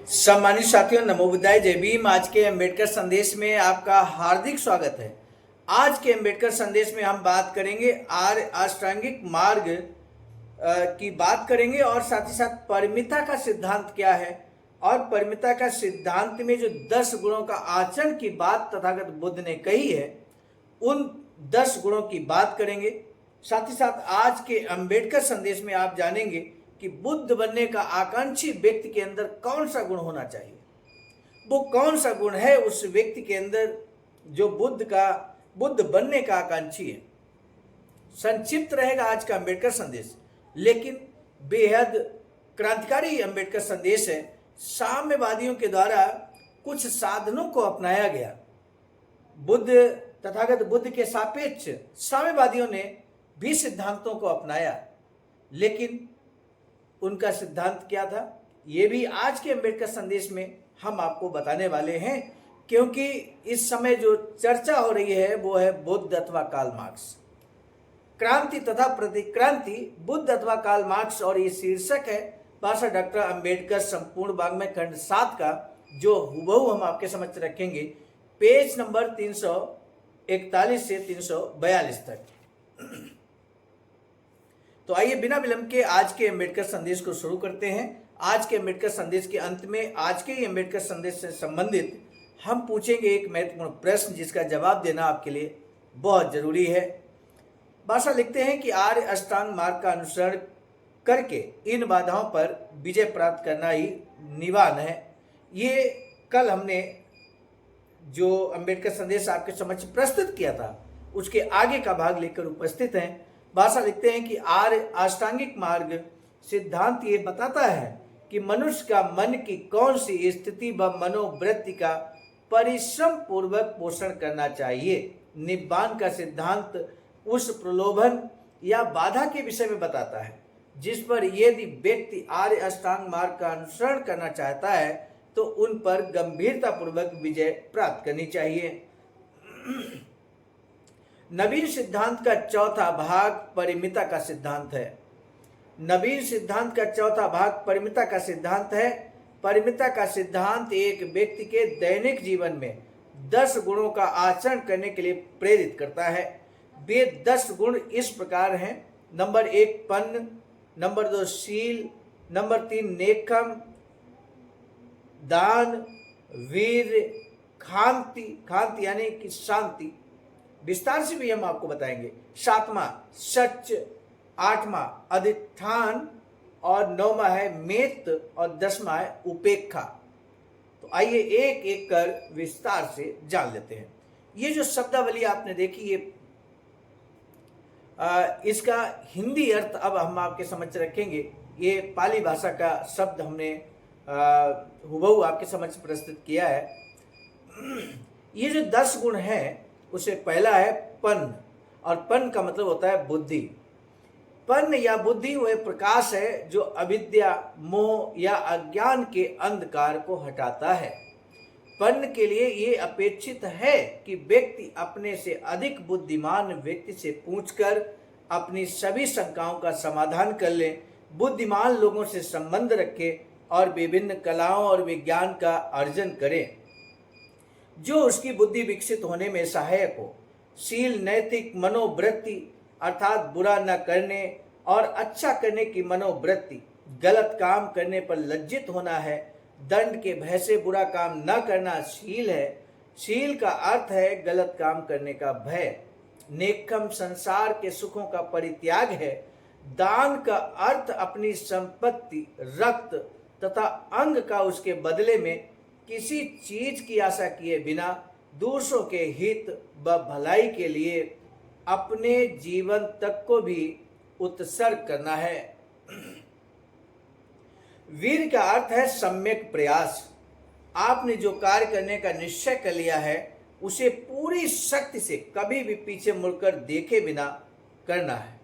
सम्मानित साथियों, नमो बुद्धाय, जय भीम। आज के अम्बेडकर संदेश में आपका हार्दिक स्वागत है। आज के अम्बेडकर संदेश में हम बात करेंगे आर्य अष्टांगिक मार्ग की बात करेंगे और साथ ही साथ परिमिता का सिद्धांत क्या है और परिमिता का सिद्धांत में जो 10 गुणों का आचरण की बात तथागत बुद्ध ने कही है, उन 10 गुणों की बात करेंगे। साथ ही साथ आज के अम्बेडकर संदेश में आप जानेंगे कि बुद्ध बनने का आकांक्षी व्यक्ति के अंदर कौन सा गुण होना चाहिए, वो कौन सा गुण है उस व्यक्ति के अंदर जो बुद्ध बनने का आकांक्षी है। संक्षिप्त रहेगा आज का अम्बेडकर संदेश, लेकिन बेहद क्रांतिकारी अम्बेडकर संदेश है। साम्यवादियों के द्वारा कुछ साधनों को अपनाया गया। तथागत बुद्ध के सापेक्ष साम्यवादियों ने भी सिद्धांतों को अपनाया, लेकिन उनका सिद्धांत क्या था, ये भी आज के अम्बेडकर संदेश में हम आपको बताने वाले हैं। क्योंकि इस समय जो चर्चा हो रही है वो है बुद्ध अथवा कार्ल मार्क्स, क्रांति तथा प्रतिक्रांति, बुद्ध अथवा कार्ल मार्क्स। और ये शीर्षक है भाषा डॉक्टर अम्बेडकर संपूर्ण वाङ्मय खंड 7 का, जो हुबहू हम आपके समक्ष रखेंगे पेज नंबर 341 से 342 तक। तो आइए बिना विलंब के आज के अम्बेडकर संदेश को शुरू करते हैं। आज के अम्बेडकर संदेश के अंत में आज के ही अम्बेडकर संदेश से संबंधित हम पूछेंगे एक महत्वपूर्ण प्रश्न, जिसका जवाब देना आपके लिए बहुत जरूरी है। भाषा लिखते हैं कि आर्य अष्टांग मार्ग का अनुसरण करके इन बाधाओं पर विजय प्राप्त करना ही निवान है। ये कल हमने जो अम्बेडकर संदेश आपके समक्ष प्रस्तुत किया था, उसके आगे का भाग लेकर उपस्थित हैं। भाषा लिखते हैं कि आर्य अष्टांगिक मार्ग सिद्धांत ये बताता है कि मनुष्य का मन की कौन सी स्थिति व मनोवृत्ति का परिश्रम पूर्वक पोषण करना चाहिए। निब्बान का सिद्धांत उस प्रलोभन या बाधा के विषय में बताता है जिस पर यदि व्यक्ति आर्य अष्टांग मार्ग का अनुसरण करना चाहता है तो उन पर गंभीरता पूर्वक विजय प्राप्त करनी चाहिए। नवीन सिद्धांत का चौथा भाग परिमिता का सिद्धांत है। नवीन सिद्धांत का चौथा भाग परिमिता का सिद्धांत है। परिमिता का सिद्धांत एक व्यक्ति के दैनिक जीवन में 10 गुणों का आचरण करने के लिए प्रेरित करता है। वे 10 गुण इस प्रकार हैं: नंबर 1 पन्न, नंबर 2 शील, नंबर 3 नेकम, दान, वीर, खांति यानी कि शांति, विस्तार से भी हम आपको बताएंगे। 7वां सच, 8वां अधिष्ठान और 9वां है मेत और 10वां है उपेक्षा। तो आइए एक एक कर विस्तार से जान लेते हैं। ये जो शब्दावली आपने देखी, ये इसका हिंदी अर्थ अब हम आपके समक्ष रखेंगे। ये पाली भाषा का शब्द हमने हुबहू आपके समक्ष प्रस्तुत किया है। ये जो 10 गुण हैं, उसे पहला है पन्न, और पन्न का मतलब होता है बुद्धि। पन्न या बुद्धि वह प्रकाश है जो अविद्या, मोह या अज्ञान के अंधकार को हटाता है। पन्न के लिए ये अपेक्षित है कि व्यक्ति अपने से अधिक बुद्धिमान व्यक्ति से पूछकर अपनी सभी शंकाओं का समाधान कर ले, बुद्धिमान लोगों से संबंध रखे और विभिन्न कलाओं और विज्ञान का अर्जन करे जो उसकी बुद्धि विकसित होने में सहायक हो। शील नैतिक मनोवृत्ति अर्थात बुरा न करने और अच्छा करने की मनोवृत्ति, गलत काम करने पर लज्जित होना है। दंड के भय से बुरा काम न करना शील है। शील का अर्थ है गलत काम करने का भय। नेकम संसार के सुखों का परित्याग है। दान का अर्थ अपनी संपत्ति, रक्त तथा अंग का उसके बदले में किसी चीज की आशा किए बिना दूसरों के हित व भलाई के लिए अपने जीवन तक को भी उत्सर्ग करना है। वीर का अर्थ है सम्यक प्रयास। आपने जो कार्य करने का निश्चय कर लिया है उसे पूरी शक्ति से कभी भी पीछे मुड़कर देखे बिना करना है।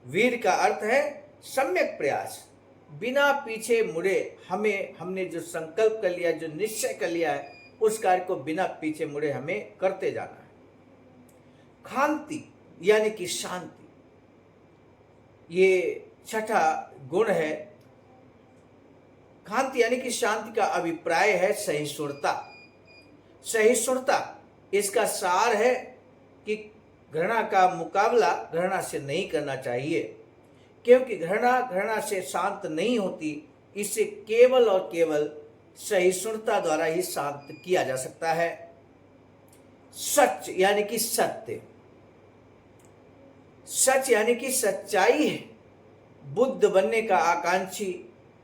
वीर का अर्थ है सम्यक प्रयास, बिना पीछे मुड़े हमने जो संकल्प कर लिया, जो निश्चय कर लिया है, उस कार्य को बिना पीछे मुड़े हमें करते जाना है। खांति यानी कि शांति, ये छठा गुण है। खांति यानी कि शांति का अभिप्राय है सहिष्णुता। सहिष्णुता इसका सार है कि घृणा का मुकाबला घृणा से नहीं करना चाहिए, क्योंकि घृणा से शांत नहीं होती। इसे केवल और केवल सहिष्णुता द्वारा ही शांत किया जा सकता है। सच यानी कि सत्य, सच यानी कि सच्चाई है। बुद्ध बनने का आकांक्षी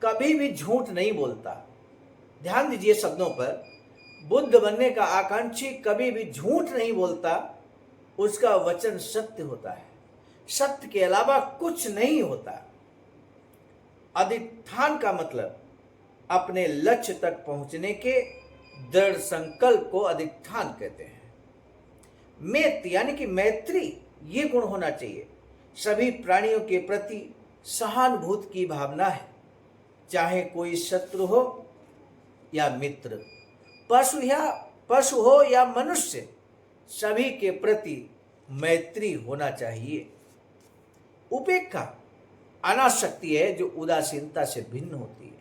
कभी भी झूठ नहीं बोलता। ध्यान दीजिए शब्दों पर। बुद्ध बनने का आकांक्षी कभी भी झूठ नहीं बोलता, उसका वचन सत्य होता है। सत्य के अलावा कुछ नहीं होता। अधिष्ठान का मतलब अपने लक्ष्य तक पहुंचने के दृढ़ संकल्प को अधिष्ठान कहते हैं। मैत्री यानी कि मैत्री, ये गुण होना चाहिए। सभी प्राणियों के प्रति सहानुभूति की भावना है, चाहे कोई शत्रु हो या मित्र, पशु हो या मनुष्य, सभी के प्रति मैत्री होना चाहिए। उपेक्षा अनासक्ति है जो उदासीनता से भिन्न होती है।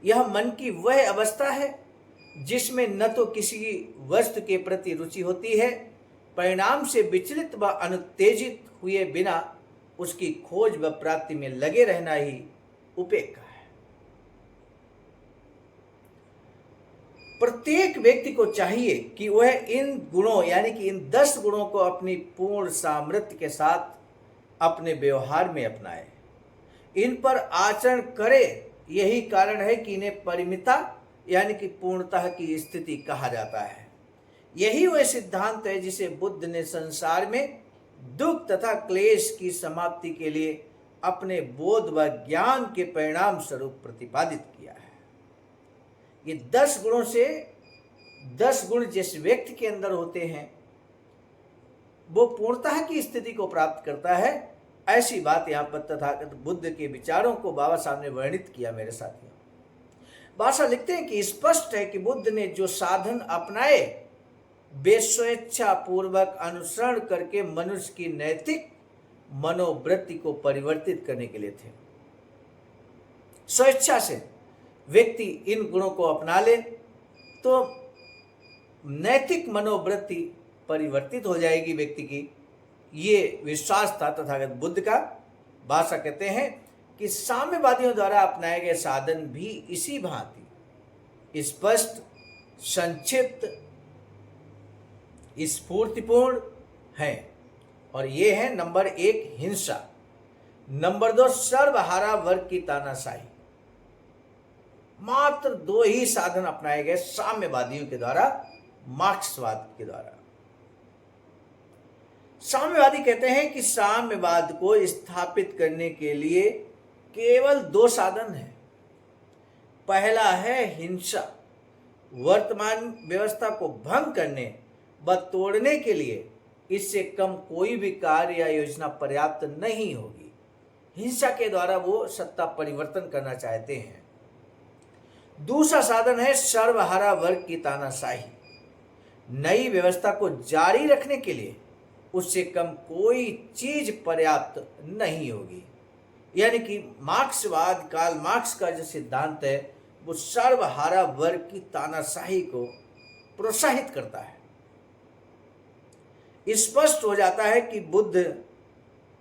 यह मन की वह अवस्था है जिसमें न तो किसी वस्तु के प्रति रुचि होती है, परिणाम से विचलित व अनुत्तेजित हुए बिना उसकी खोज व प्राप्ति में लगे रहना ही उपेक्षा है। प्रत्येक व्यक्ति को चाहिए कि वह इन गुणों यानी कि इन 10 गुणों को अपनी पूर्ण सामर्थ्य के साथ अपने व्यवहार में अपनाए, इन पर आचरण करे। यही कारण है कि इन्हें परिमिता यानी कि पूर्णता की स्थिति कहा जाता है। यही वह सिद्धांत है जिसे बुद्ध ने संसार में दुख तथा क्लेश की समाप्ति के लिए अपने बोध व ज्ञान के परिणाम स्वरूप प्रतिपादित किया है। ये 10 गुणों से 10 गुण जिस व्यक्ति के अंदर होते हैं वो पूर्णता की स्थिति को प्राप्त करता है। ऐसी बात यहाँ पर तथागत बुद्ध के विचारों को बाबा साहब ने वर्णित किया। मेरे साथियों, बाबा लिखते हैं कि स्पष्ट है कि बुद्ध ने जो साधन अपनाए वे स्वेच्छा पूर्वक अनुसरण करके मनुष्य की नैतिक मनोवृत्ति को परिवर्तित करने के लिए थे। स्वेच्छा से व्यक्ति इन गुणों को अपना ले तो नैतिक मनोवृत्ति परिवर्तित हो जाएगी व्यक्ति की। ये विश्वास था तथागत बुद्ध का। भाषा कहते हैं कि साम्यवादियों द्वारा अपनाए गए साधन भी इसी भांति स्पष्ट, संक्षिप्त, स्फूर्तिपूर्ण है। और ये है नंबर 1 हिंसा, नंबर 2 सर्वहारा वर्ग की तानाशाही। मात्र 2 ही साधन अपनाए गए साम्यवादियों के द्वारा, मार्क्सवाद के द्वारा। साम्यवादी कहते हैं कि साम्यवाद को स्थापित करने के लिए केवल 2 साधन हैं। पहला है हिंसा, वर्तमान व्यवस्था को भंग करने व तोड़ने के लिए इससे कम कोई भी कार्य या योजना पर्याप्त नहीं होगी। हिंसा के द्वारा वो सत्ता परिवर्तन करना चाहते हैं। दूसरा साधन है सर्वहारा वर्ग की तानाशाही। नई व्यवस्था को जारी रखने के लिए उससे कम कोई चीज पर्याप्त नहीं होगी। यानी कि मार्क्सवाद, कार्ल मार्क्स का जो सिद्धांत है वो सर्वहारा वर्ग की तानाशाही को प्रोत्साहित करता है। स्पष्ट हो जाता है कि बुद्ध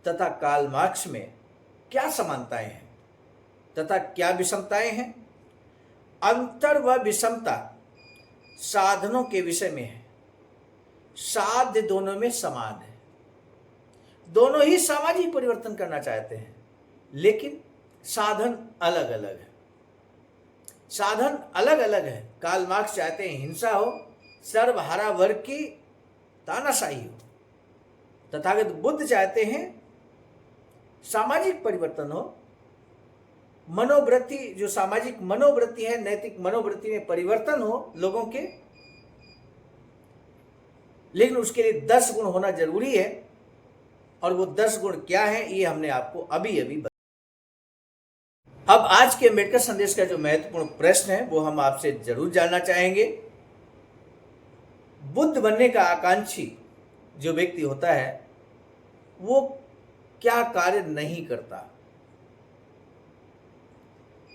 तथा कार्ल मार्क्स में क्या समानताएं हैं तथा क्या विषमताएं हैं। अंतर व विषमता साधनों के विषय में है। साध्य दोनों में समान है। दोनों ही सामाजिक परिवर्तन करना चाहते हैं, लेकिन साधन अलग अलग है। साधन अलग अलग है। कार्ल मार्क्स चाहते हैं हिंसा हो, सर्वहारा वर्ग की तानाशाही हो। तथागत बुद्ध चाहते हैं सामाजिक परिवर्तन हो, मनोवृत्ति, जो सामाजिक मनोवृत्ति है, नैतिक मनोवृत्ति में परिवर्तन हो लोगों के। लेकिन उसके लिए 10 गुण होना जरूरी है। और वो 10 गुण क्या है ये हमने आपको अभी अभी बताया। अब आज के अम्बेडकर संदेश का जो महत्वपूर्ण प्रश्न है वो हम आपसे जरूर जानना चाहेंगे। बुद्ध बनने का आकांक्षी जो व्यक्ति होता है वो क्या कार्य नहीं करता।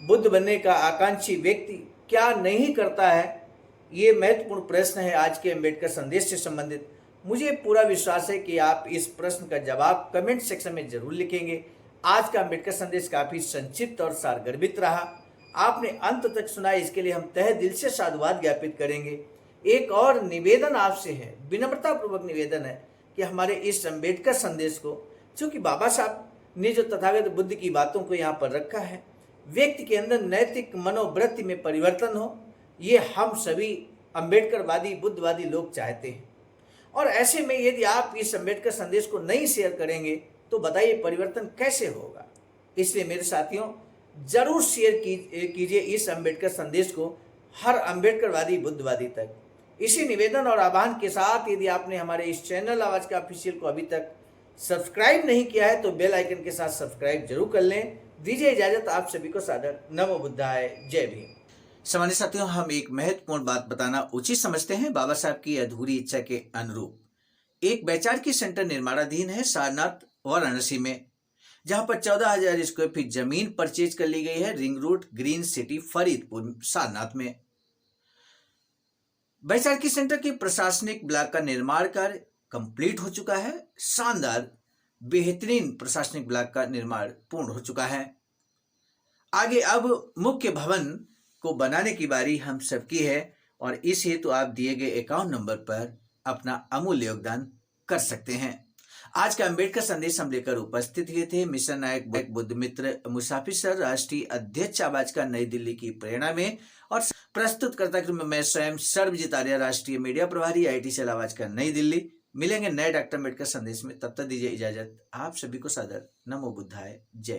बुद्ध बनने का आकांक्षी व्यक्ति क्या नहीं करता है, ये महत्वपूर्ण प्रश्न है आज के अम्बेडकर संदेश से संबंधित। मुझे पूरा विश्वास है कि आप इस प्रश्न का जवाब कमेंट सेक्शन में जरूर लिखेंगे। आज का अम्बेडकर संदेश काफी संक्षिप्त और सारगर्भित रहा। आपने अंत तक सुना, इसके लिए हम तहे दिल से साधुवाद ज्ञापित करेंगे। एक और निवेदन आपसे है, विनम्रता पूर्वक निवेदन है कि हमारे इस अम्बेडकर संदेश को, क्योंकि बाबा साहब ने जो तथागत बुद्ध की बातों को यहाँ पर रखा है, व्यक्ति के अंदर नैतिक मनोवृत्ति में परिवर्तन हो, ये हम सभी अम्बेडकरवादी बुद्धवादी लोग चाहते हैं। और ऐसे में यदि आप इस अम्बेडकर संदेश को नहीं शेयर करेंगे तो बताइए परिवर्तन कैसे होगा। इसलिए मेरे साथियों, जरूर शेयर कीजिए इस अम्बेडकर संदेश को हर अम्बेडकरवादी बुद्धवादी तक। इसी निवेदन और आह्वान के साथ यदि आपने हमारे इस चैनल आवाज का ऑफिशियल को अभी तक सब्सक्राइब नहीं किया है तो बेल आइकन के साथ सब्सक्राइब जरूर कर लें। दीजिए इजाजत, आप सभी को सादर नमो बुद्धाय, जय भीम। सामान्य साथियों, हम एक महत्वपूर्ण बात बताना उचित समझते हैं। बाबा साहब की अधूरी इच्छा के अनुरूप एक वैचारिक सेंटर निर्माणाधीन है सारनाथ वाराणसी में, जहां पर 14,000 स्क्वायर फीट जमीन परचेज कर ली गई है ring road green city Faridpur Sarnath में। वैचारिक सेंटर के प्रशासनिक ब्लॉक का निर्माण कार्य कंप्लीट हो चुका है। शानदार बेहतरीन प्रशासनिक ब्लॉक का निर्माण पूर्ण हो चुका है। आगे अब मुख्य भवन को बनाने की बारी हम सबकी है और इस हेतु आप दिए गए अकाउंट नंबर पर अपना अमूल्य योगदान कर सकते हैं। आज का अम्बेडकर संदेश हम लेकर उपस्थित हुए थे मिशन नायक बुद्ध मित्र मुसाफिर सर, राष्ट्रीय अध्यक्ष आवाज का नई दिल्ली की प्रेरणा में, और प्रस्तुतकर्ता क्रम में मैं स्वयं सर्वजित आर्य, राष्ट्रीय मीडिया प्रभारी, IIT सेल आवाज का नई दिल्ली। मिलेंगे नए डॉक्टर अम्बेडकर संदेश में, तब तक दीजिए इजाजत। आप सभी को सादर नमो बुद्धाय, जय।